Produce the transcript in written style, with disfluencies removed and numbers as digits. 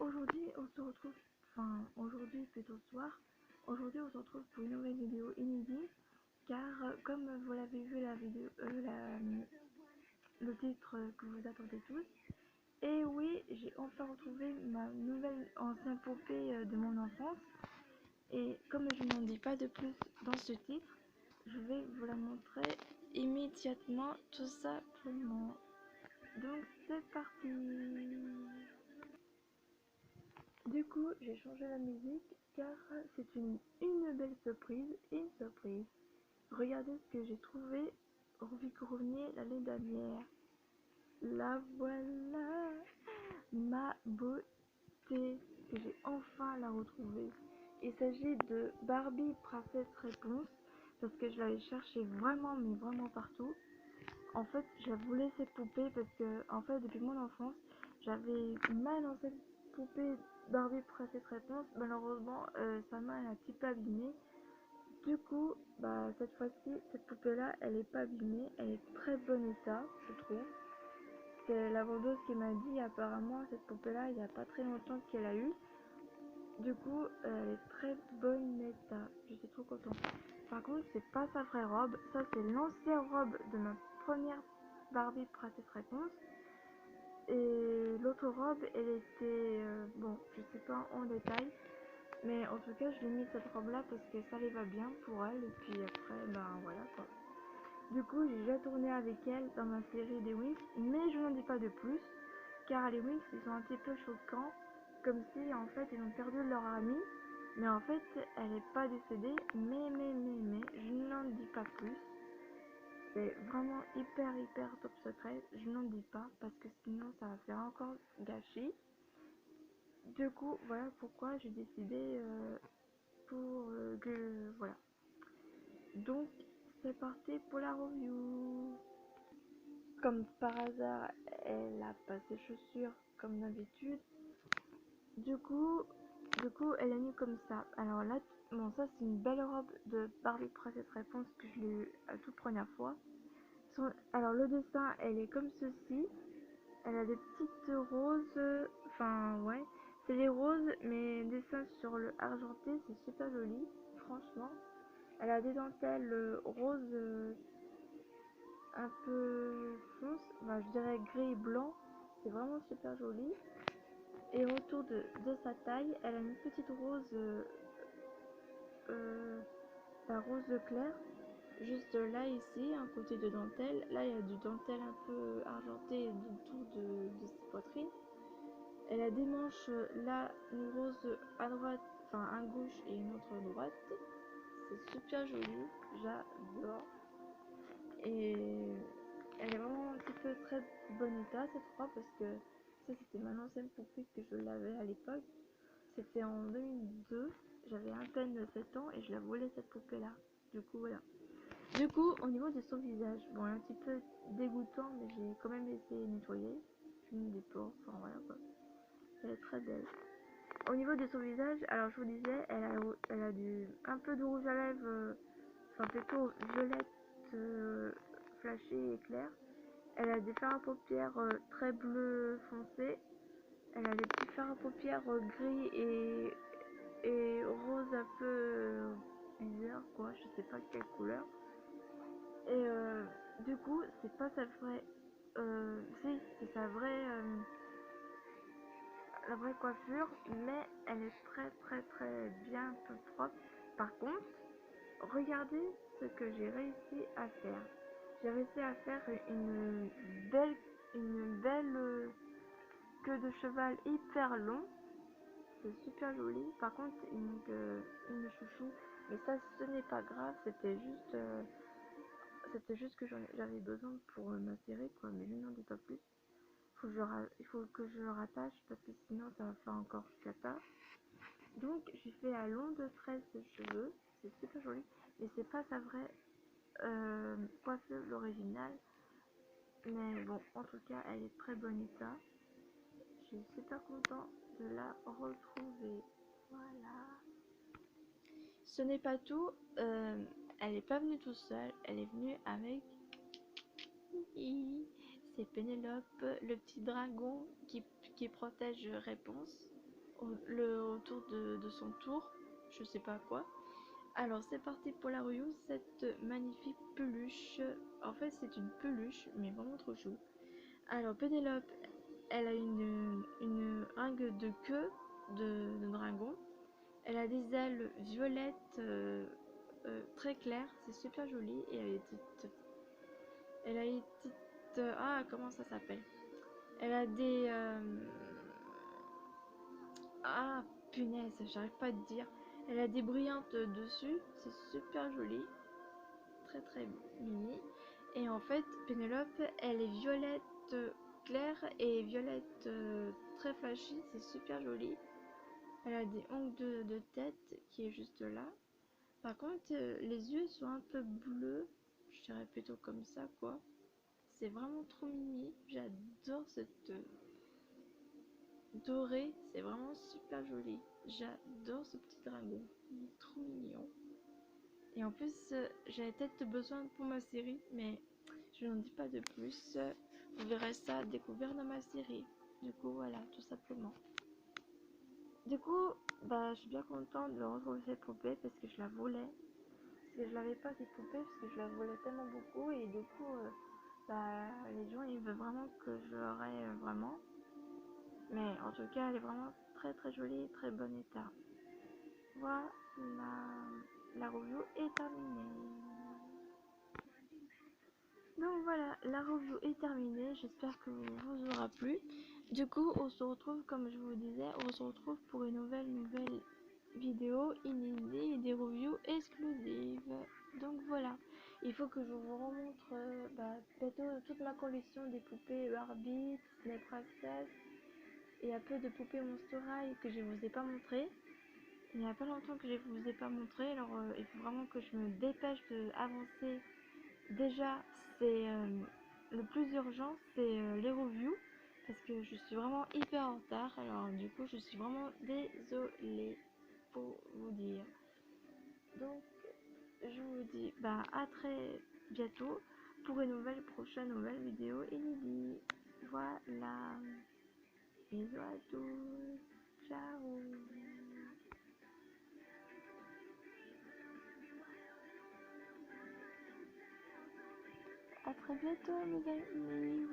Aujourd'hui on se retrouve, enfin aujourd'hui plutôt ce soir, aujourd'hui on se retrouve pour une nouvelle vidéo inédite car comme vous l'avez vu la vidéo, le titre que vous attendez tous, et oui j'ai enfin retrouvé ma nouvelle ancienne poupée de mon enfance, et comme je n'en dis pas de plus dans ce titre, je vais vous la montrer immédiatement tout simplement. Donc c'est parti. Du coup, j'ai changé la musique car c'est une belle surprise, une surprise. Regardez ce que j'ai trouvé au Vic-Rounier l'année dernière. La voilà, ma beauté, que j'ai enfin la retrouvée. Il s'agit de Barbie Princesse Réponse parce que je l'avais cherchée vraiment mais vraiment partout. En fait, je voulais cette poupée parce que, en fait, depuis mon enfance, j'avais mal dans cette poupée Barbie Princesse Réponse. Malheureusement, sa main elle a un petit peu abîmée. Du coup, bah, cette fois-ci, cette poupée-là, elle est pas abîmée. Elle est très bon état, je trouve. C'est la vendeuse qui m'a dit, apparemment, cette poupée-là, il n'y a pas très longtemps qu'elle a eu. Du coup, elle est très bonne état. Je suis trop contente. Par contre, c'est pas sa vraie robe. Ça, c'est l'ancienne robe de ma première Barbie Princesse Réponse. Et l'autre robe, elle était... bon, je sais pas en détail. Mais en tout cas, je lui ai mis cette robe-là parce que ça lui va bien pour elle. Et puis après, ben voilà quoi. Du coup, j'ai déjà tourné avec elle dans ma série des Winx. Mais je n'en dis pas de plus. Car les Winx, ils sont un petit peu choquants. Comme si, en fait, ils ont perdu leur amie. Mais en fait, elle est pas décédée. Mais, je n'en dis pas plus. C'est vraiment hyper top secret. Je n'en dis pas parce que sinon ça va faire encore gâchis. Du coup, voilà pourquoi j'ai décidé que voilà. Donc, c'est parti pour la review. Comme par hasard, elle a pas ses chaussures comme d'habitude. Du coup, elle est nue comme ça. Alors là, bon, ça c'est une belle robe de Barbie Princess Réponse que je l'ai eu la toute première fois. Alors le dessin, elle est comme ceci. Elle a des petites roses. Enfin, ouais. C'est les roses, mais dessin sur le argenté, c'est super joli, franchement. Elle a des dentelles roses un peu fonce, enfin, je dirais gris et blanc. C'est vraiment super joli. Et autour de sa taille, elle a une petite rose, la rose claire. Juste là, ici, un côté de dentelle. Là, il y a du dentelle un peu argenté autour de sa poitrine. Elle a des manches, là, une rose à droite, enfin à gauche et une autre à droite. C'est super joli, j'adore. Et elle est vraiment un petit peu très bon état cette robe parce que ça c'était ma ancienne poupée que je l'avais à l'époque. C'était en 2002, j'avais à peine 7 ans et je la voulais cette poupée là. Du coup voilà. Du coup au niveau de son visage, bon elle est un petit peu dégoûtant mais j'ai quand même essayé de nettoyer. J'ai mis des pores, enfin voilà quoi. Elle est très belle. Au niveau de son visage, alors je vous disais, elle a un peu de rouge à lèvres, enfin plutôt violette, flashé et clair. Elle a des fards à paupières très bleu foncé. Elle a des petits fards à paupières gris et rose un peu bizarre quoi, je sais pas quelle couleur. Et du coup, c'est pas sa vraie, si c'est sa vraie, la vraie coiffure, mais elle est très bien propre. Par contre, regardez ce que j'ai réussi à faire. J'ai réussi à faire une belle queue de cheval hyper long. C'est super joli. Par contre, il manque une chouchou. Mais ça, ce n'est pas grave. C'était juste que j'avais besoin pour ma série, quoi. Mais je n'en dis pas plus. Il faut que je le rattache parce que sinon, ça va faire encore cata. Donc, j'ai fait à long de tresse de cheveux. C'est super joli. Mais c'est pas sa vraie coiffure, l'original. Mais bon, en tout cas, elle est très bon état. Je suis super content de la retrouver. Voilà. Ce n'est pas tout. Elle n'est pas venue tout seule. Elle est venue avec... C'est Pénélope, le petit dragon qui protège Réponse. autour de son tour, je sais pas quoi. Alors c'est parti pour la review, cette magnifique peluche. En fait c'est une peluche mais vraiment trop chou. Alors Pénélope, elle a une ringue de queue de dragon. Elle a des ailes violettes très claires, c'est super joli. Et elle a des petites, ah comment ça s'appelle? Elle a des ah punaise, j'arrive pas à te dire. Elle a des brillantes dessus, c'est super joli, très très mini. Et en fait, Pénélope, elle est violette claire et violette très flashy, c'est super joli. Elle a des ongles de tête qui est juste là. Par contre, les yeux sont un peu bleus, je dirais plutôt comme ça quoi. C'est vraiment trop mini, j'adore cette dorée, c'est vraiment super joli. J'adore ce petit dragon, il est trop mignon. Et en plus, j'avais peut-être besoin pour ma série, mais je n'en dis pas de plus. Vous verrez ça découvert dans ma série. Du coup, voilà, tout simplement. Du coup, bah, je suis bien contente de retrouver cette poupée parce que je la voulais. Parce que je l'avais pas cette poupée parce que je la voulais tellement beaucoup et du coup, bah, les gens ils veulent vraiment que je l'aurai vraiment. Mais en tout cas, elle est vraiment très très jolie, très bon état. Voilà, la review est terminée. Donc voilà, la review est terminée, j'espère que vous aura plu. Du coup, on se retrouve, comme je vous disais, on se retrouve pour une nouvelle vidéo inédite et des reviews exclusives. Donc voilà, il faut que je vous remontre bientôt toute ma collection des poupées Barbie, Disney Princess et un peu de poupées Monster High que je vous ai pas montré. Il y a pas longtemps que je vous ai pas montré, alors il faut vraiment que je me dépêche d'avancer. Déjà, c'est le plus urgent, c'est les reviews, parce que je suis vraiment hyper en retard. Alors du coup, je suis vraiment désolée pour vous dire. Donc, je vous dis à très bientôt pour une prochaine vidéo inédite. Voilà. Bisous à tous. Ciao. À très bientôt, mes amis.